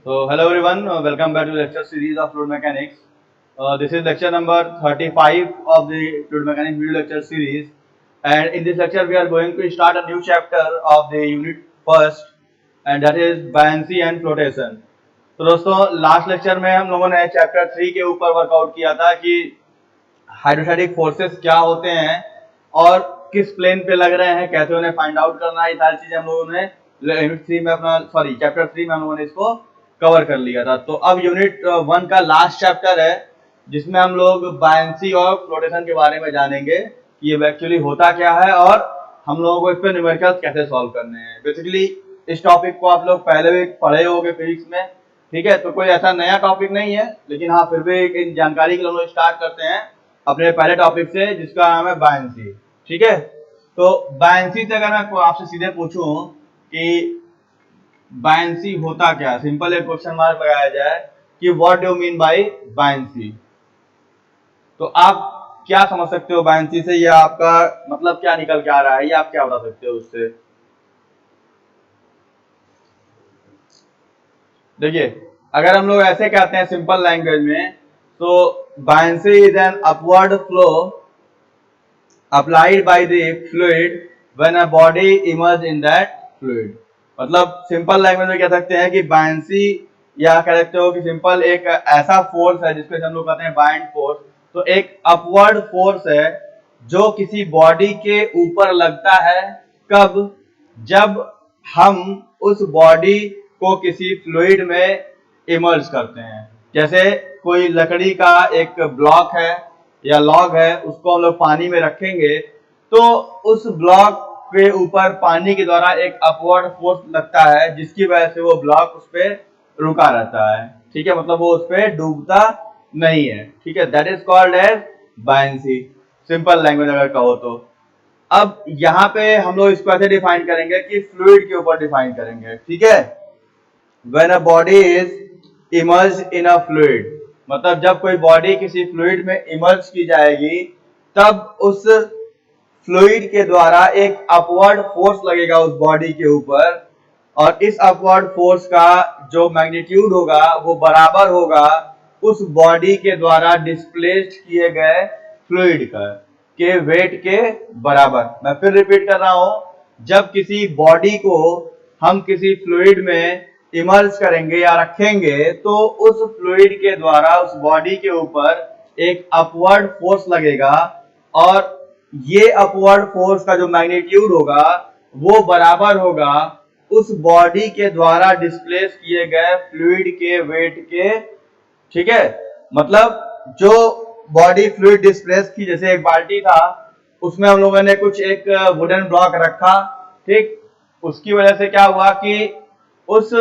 So, hello everyone, welcome back to the lecture series of fluid mechanics. This is lecture number 35 of the fluid mechanics video lecture series, and in this lecture we are going to start a new chapter of the unit first, and that is buoyancy and flotation. तो दोस्तों last lecture में हम लोगों ने chapter 3 के ऊपर workout किया था कि हाइड्रोस्टैटिक फोर्सेस क्या होते हैं और किस प्लेन पे लग रहे हैं, कैसे उन्हें फाइंड आउट करना है, ये सारी चीजें हम लोगों ने यूनिट 3 में अपना चैप्टर 3 में हम लोगों ने इसको कवर कर लिया था। तो अब यूनिट 1 का लास्ट चैप्टर है जिसमें हम लोग बायंसी और फ्लोटेशन के बारे में जानेंगे कि ये एक्चुअली होता क्या है और हम लोगों को इस पर न्यूमेरिकल्स कैसे सॉल्व करने हैं। बेसिकली इस टॉपिक को आप लोग पहले भी पढ़े होंगे फिजिक्स में, ठीक है, तो कोई ऐसा नया टॉपिक नहीं है, लेकिन हाँ फिर भी इन जानकारी के लिए हम लोग स्टार्ट करते हैं अपने पहले टॉपिक से जिसका नाम है बायंसी। ठीक है, तो बायंसी से अगर मैं आपसे सीधे पूछूं कि बायंसी होता क्या, सिंपल एक क्वेश्चन मार्क लगाया जाए कि what do mean by buoyancy, तो आप क्या समझ सकते हो बायंसी से, या आपका मतलब क्या निकल के आ रहा है, या आप क्या बता सकते हो उससे। देखिए, अगर हम लोग ऐसे कहते हैं सिंपल लैंग्वेज में, तो buoyancy is an upward flow applied by the fluid when a body immerse in that fluid। मतलब सिंपल लैंग्वेज में कह सकते हैं कि बायंसी, या कह सकते हो कि सिंपल एक ऐसा फोर्स है जिसको हम लोग कहते हैं बाइंड फोर्स। तो एक अपवर्ड फोर्स है जो किसी बॉडी के ऊपर लगता है, कब, जब हम उस बॉडी को किसी फ्लूइड में इमर्ज करते हैं। जैसे कोई लकड़ी का एक ब्लॉक है या लॉग है, उसको हम लोग पानी में रखेंगे तो उस ब्लॉक के ऊपर पानी के द्वारा एक अपवर्ड फोर्स लगता है जिसकी वजह से वो ब्लॉक उस पर रुका रहता है। ठीक है, मतलब वो उस पर डूबता नहीं है। ठीक है, that is called as buoyancy, simple language अगर कहो तो। अब यहाँ पे हम लोग इसको ऐसे डिफाइन करेंगे कि फ्लूइड के ऊपर डिफाइन करेंगे। ठीक है, when a body is immersed in a fluid, मतलब जब कोई बॉडी किसी फ्लूइड में इमर्ज की जाएगी तब उस फ्लूइड के द्वारा एक अपवर्ड फोर्स लगेगा उस बॉडी के ऊपर, और इस अपवर्ड फोर्स का जो मैग्नीट्यूड होगा वो बराबर होगा उस बॉडी के द्वारा डिस्प्लेस्ड किए गए फ्लूइड का के वेट के बराबर। मैं फिर रिपीट कर रहा हूं, जब किसी बॉडी को हम किसी फ्लूइड में इमर्ज करेंगे या रखेंगे तो उस फ्लूइड के द्वारा उस बॉडी के ऊपर एक अपवर्ड फोर्स लगेगा, और ये अपवर्ड फोर्स का जो मैग्नीट्यूड होगा वो बराबर होगा उस बॉडी के द्वारा डिस्प्लेस किए गए फ्लूइड के वेट के। ठीक है, मतलब जो बॉडी फ्लूइड डिस्प्लेस की, जैसे एक बाल्टी था उसमें हम लोगों ने कुछ एक वुडन ब्लॉक रखा, ठीक, उसकी वजह से क्या हुआ कि उस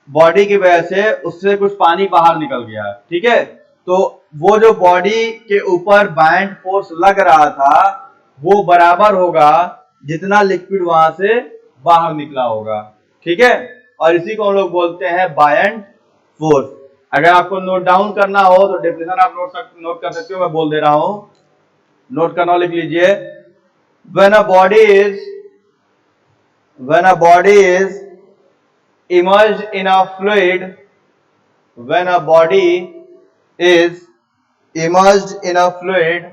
बॉडी की वजह से उससे कुछ पानी बाहर निकल गया। ठीक है, तो वो जो बॉडी के ऊपर बायंट फोर्स लग रहा था वो बराबर होगा जितना लिक्विड वहां से बाहर निकला होगा। ठीक है, और इसी को हम लोग बोलते हैं बायंट फोर्स। अगर आपको नोट डाउन करना हो तो डेफिनेशन आप नोट कर सकते हो, मैं बोल दे रहा हूं, नोट करना लिख लीजिए। when a body is when a body is immersed in a fluid when a body is immersed in a fluid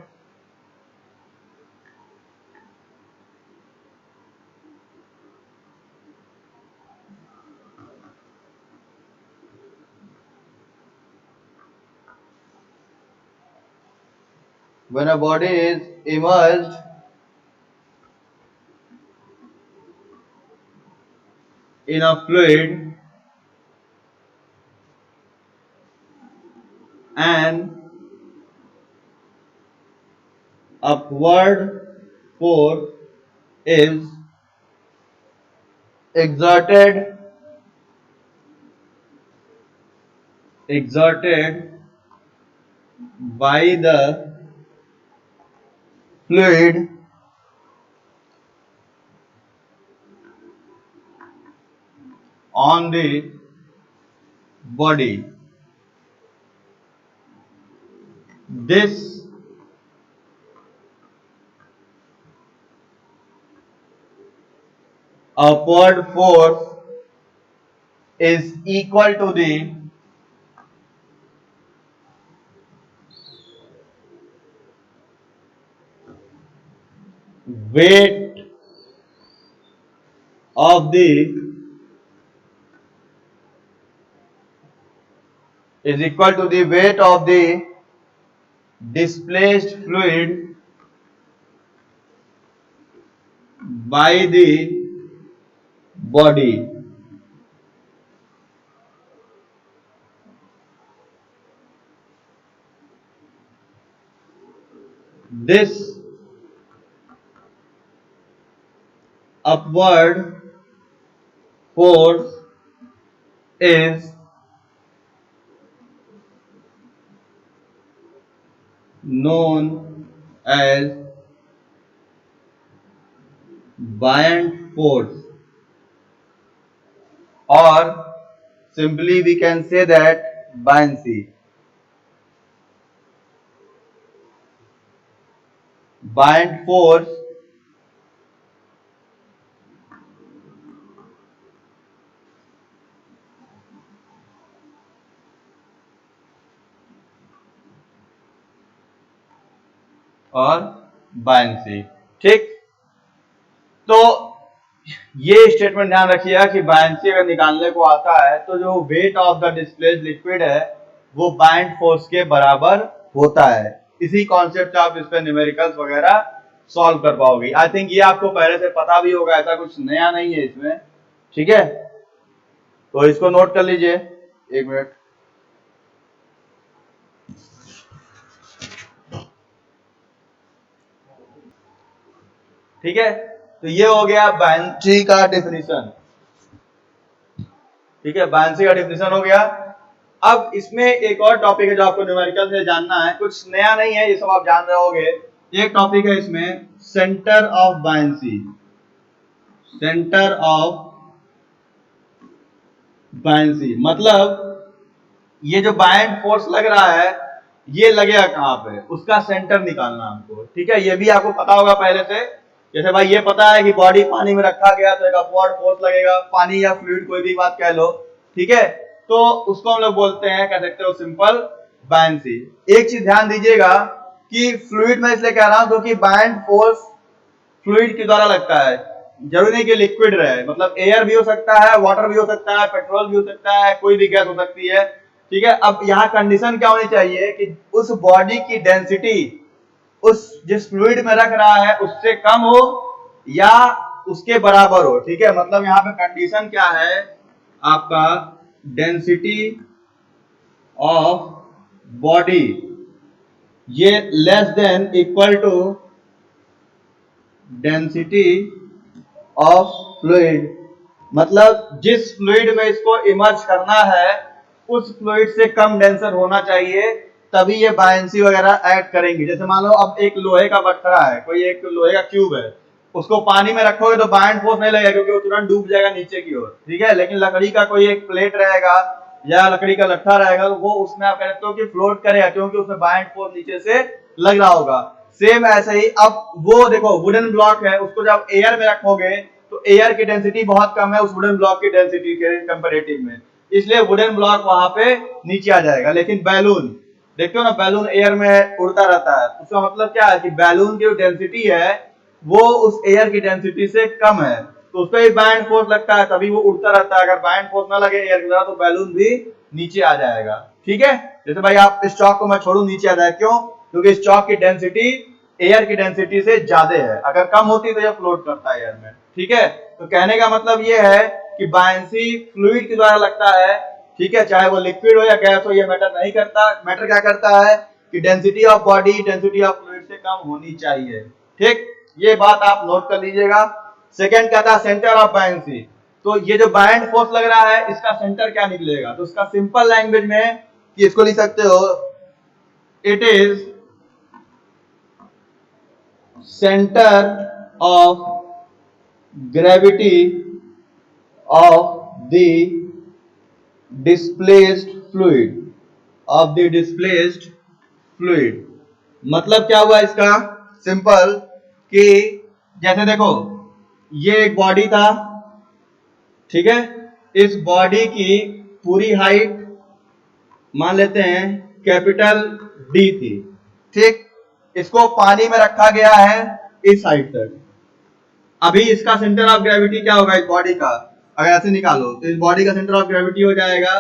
when a body is immersed in a fluid and upward force is exerted by the fluid on the body. This upward force is equal to the weight of the weight of the displaced fluid by the body. This upward force is known as buoyant force, or simply we can say that buoyancy. Buoyant force और buoyancy. ठीक, तो ये statement ध्यान रखिएगा कि buoyancy अगर निकालने को आता है तो जो weight of the displaced liquid है वो बायंट फोर्स के बराबर होता है। इसी कॉन्सेप्ट से आप इस पे न्यूमेरिकल्स वगैरह सॉल्व कर पाओगे। आई थिंक ये आपको पहले से पता भी होगा, ऐसा कुछ नया नहीं है इसमें। ठीक है, तो इसको नोट कर लीजिए, एक मिनट। ठीक है, तो ये हो गया बायंसी का डेफिनेशन। ठीक है, बायंसी का डेफिनेशन हो गया। अब इसमें एक और टॉपिक है जो आपको न्यूमेरिकल से जानना है, कुछ नया नहीं है, ये सब आप जान रहे होगे। एक टॉपिक है इसमें centre of buoyancy. Centre of buoyancy मतलब ये जो बायंट फोर्स लग रहा है ये लगेगा कहां पे, उसका सेंटर निकालना हमको। ठीक है, ये भी आपको पता होगा पहले से। जैसे भाई ये पता है कि बॉडी पानी में रखा गया तो एक अपवर्ड फोर्स लगेगा, पानी या फ्लूइड कोई भी बात कह लो। ठीक है, तो उसको हम लोग बोलते हैं, कह सकते हो सिंपल बायंसी। एक चीज ध्यान दीजिएगा कि फ्लूइड में इसलिए कह रहा हूं क्योंकि बायंट फोर्स फ्लूइड के द्वारा लगता है, जरूरी नहीं कि लिक्विड रहे, मतलब एयर भी हो सकता है, वाटर भी हो सकता है, पेट्रोल भी हो सकता है, कोई भी गैस हो सकती है। ठीक है, अब यहाँ कंडीशन क्या होनी चाहिए कि उस बॉडी की डेंसिटी उस जिस फ्लूइड में रख रहा है उससे कम हो या उसके बराबर हो। ठीक है, मतलब यहाँ पे कंडीशन क्या है आपका, डेंसिटी ऑफ बॉडी ये less than equal to density of fluid, मतलब जिस फ्लूइड में इसको इमर्ज करना है उस फ्लूइड से कम डेंसर होना चाहिए, तभी ये बायंसी वगैरह ऐड करेंगे। जैसे मान लो अब एक लोहे का बट्टा है, कोई एक लोहे का क्यूब है, उसको पानी में रखोगे तो बायंट फोर्स नहीं लगेगा क्योंकि वो तुरंत डूब जाएगा नीचे की ओर। ठीक है, लेकिन लकड़ी का कोई एक प्लेट रहेगा या लकड़ी का लट्ठा रहेगा तो वो उसमें आप कहते हो कि फ्लोट करेगा क्योंकि उसमें बायंट फोर्स नीचे से लग रहा होगा। सेम ऐसे ही अब वो देखो वुडन ब्लॉक है, उसको जब एयर में रखोगे तो एयर की डेंसिटी बहुत कम है उस वुडन ब्लॉक की डेंसिटी के कंपैरेटिव में, इसलिए वुडन ब्लॉक वहां पे नीचे आ जाएगा। लेकिन बैलून देखते हो ना, बैलून एयर में उड़ता रहता है, उसका मतलब क्या है कि बैलून की जो डेंसिटी है वो उस एयर की डेंसिटी से कम है, तो उस पर भी बायंट फोर्स लगता है तभी वो उड़ता रहता है। अगर बायंट फोर्स ना लगे एयर की तरह तो बैलून भी नीचे आ जाएगा। ठीक है, जैसे भाई आप इस चौक को मैं छोड़ू नीचे आ जाए, क्यों? क्योंकि इस चौक की डेंसिटी एयर की डेंसिटी से ज्यादा है, अगर कम होती तो यह फ्लोट करता है एयर में। ठीक है, तो कहने का मतलब ये है कि बायंसी फ्लूइड के द्वारा लगता है। ठीक है, चाहे वो लिक्विड हो या गैस हो, ये मैटर नहीं करता। मैटर क्या करता है कि density of body density of fluid से कम होनी चाहिए। ठीक, ये बात आप नोट कर लीजिएगा। सेकंड क्या था, सेंटर ऑफ बायंसी। तो ये जो बायंट फोर्स लग रहा है इसका सेंटर क्या निकलेगा, तो उसका सिंपल लैंग्वेज में कि इसको लिख सकते हो, it is centre of gravity of the displaced fluid, of the displaced fluid. मतलब क्या हुआ इसका सिंपल कि जैसे देखो ये एक बॉडी था, ठीक है, इस बॉडी की पूरी हाइट मान लेते हैं कैपिटल डी थी, ठीक। इसको पानी में रखा गया है इस हाइट तक। अभी इसका सेंटर ऑफ ग्रेविटी क्या होगा इस बॉडी का, अगर ऐसे निकालो तो इस बॉडी का सेंटर ऑफ ग्रेविटी हो जाएगा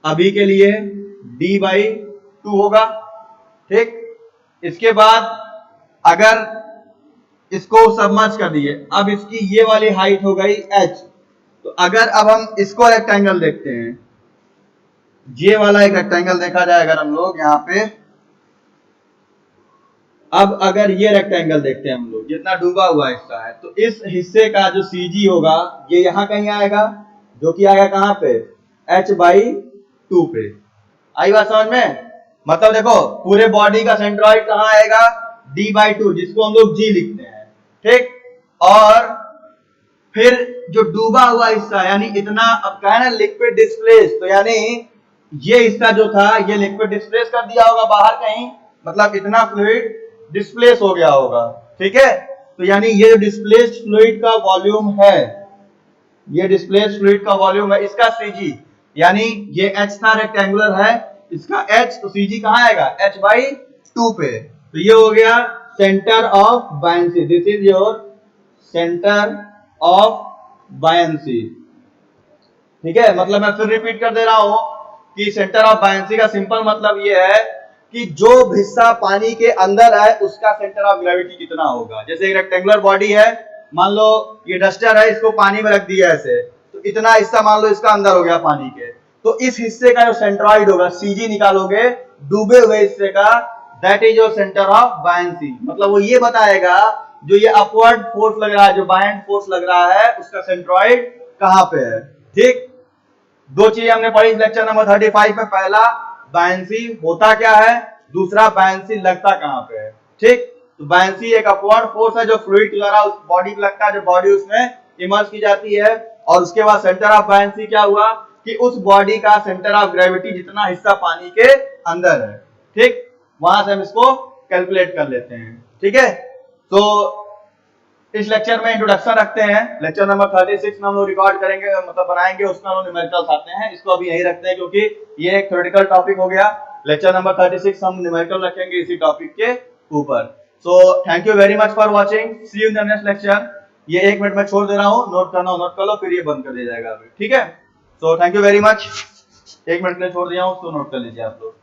अभी के लिए d/2 होगा, ठीक। इसके बाद अगर इसको सबमर्ज कर दिए, अब इसकी ये वाली हाइट हो गई h। तो अगर अब हम इसको रेक्टेंगल देखते हैं, ये वाला एक रेक्टेंगल देखा जाए अगर हम लोग यहाँ पे, अब अगर ये रेक्टेंगल देखते हैं हम लोग जितना डूबा हुआ हिस्सा है, तो इस हिस्से का जो CG होगा ये यहाँ कहीं आएगा, जो कि आएगा कहाँ पे, h/2 पे। आई बात समझ में? मतलब देखो पूरे बॉडी का सेंट्रॉइड कहाँ आएगा, d/2, जिसको हम लोग g लिखते हैं, ठीक। और फिर जो डूबा हुआ हिस्सा यानी इतना, अब कहा ना लिक्विड डिस्प्लेस, तो यानी ये हिस्सा जो था ये लिक्विड डिस्प्लेस कर दिया होगा बाहर कहीं, मतलब इतना फ्लूइड डिस्प्लेस हो गया होगा, ठीक है। तो यानी ये जो डिस्प्लेस्ड फ्लूइड का वॉल्यूम है, ये डिस्प्लेस्ड फ्लूइड का वॉल्यूम है, इसका CG, यानी ये h था रेक्टेंगुलर है, इसका h, तो CG कहाँ आएगा, h/2 पे। तो ये हो गया centre of buoyancy, this is your centre of buoyancy, ठीक है। मतलब मैं फिर रिपीट कर दे रहा हूं कि सेंटर ऑफ बायंसी का सिंपल मतलब ये है कि जो हिस्सा पानी के अंदर है उसका सेंटर ऑफ ग्रेविटी कितना होगा। जैसे एक रेक्टेंगुलर बॉडी है, मान लो ये डस्टर है, इसको पानी में रख दिया ऐसे, तो इतना हिस्सा मान लो इसका अंदर हो गया पानी के, तो इस हिस्से का जो सेंट्रॉइड होगा, CG निकालोगे डूबे हुए हिस्से का, that is your centre of buoyancy. मतलब वो ये बताएगा जो ये अपवर्ड फोर्स लग रहा है, जो बायंट फोर्स लग रहा है, उसका सेंट्रॉइड कहां पे है, ठीक। दो चीजें हमने पढ़ी लेक्चर नंबर 35 में, पहला बायंसी होता क्या है, दूसरा बायंसी लगता कहां पे है, ठीक। तो बायंसी एक अपवर्ड फोर्स है जो फ्लूइड की तरह उस बॉडी पे लगता है, जो बॉडी उसमें इमर्ज की जाती है। और उसके बाद सेंटर ऑफ बायंसी क्या हुआ कि उस बॉडी का सेंटर ऑफ ग्रेविटी जितना हिस्सा पानी के अंदर है, ठीक। वहां से हम इसको कैलकुलेट कर लेते हैं, ठीक है। तो इस लेक्चर में इंट्रोडक्शन रखते हैं, लेक्चर नंबर 36 में हम लोग रिकॉर्ड करेंगे, मतलब बनाएंगे, उसमें हम लोग न्यूमेरिकल्स आते हैं। इसको अभी यही रखते हैं क्योंकि ये एक थ्योरेटिकल टॉपिक हो गया। लेक्चर नंबर 36 हम न्यूमेरिकल रखेंगे इसी टॉपिक के ऊपर। So thank you very much for watching, see you in the next lecture. ये 1 मिनट में छोड़ दे रहा हूँ, नोट करना हो नोट कर लो, फिर ये बंद कर दिया जाएगा अभी, ठीक है। सो thank you very much, 1 minute में छोड़ दिया हूँ, उसको नोट कर लीजिए आप लोग।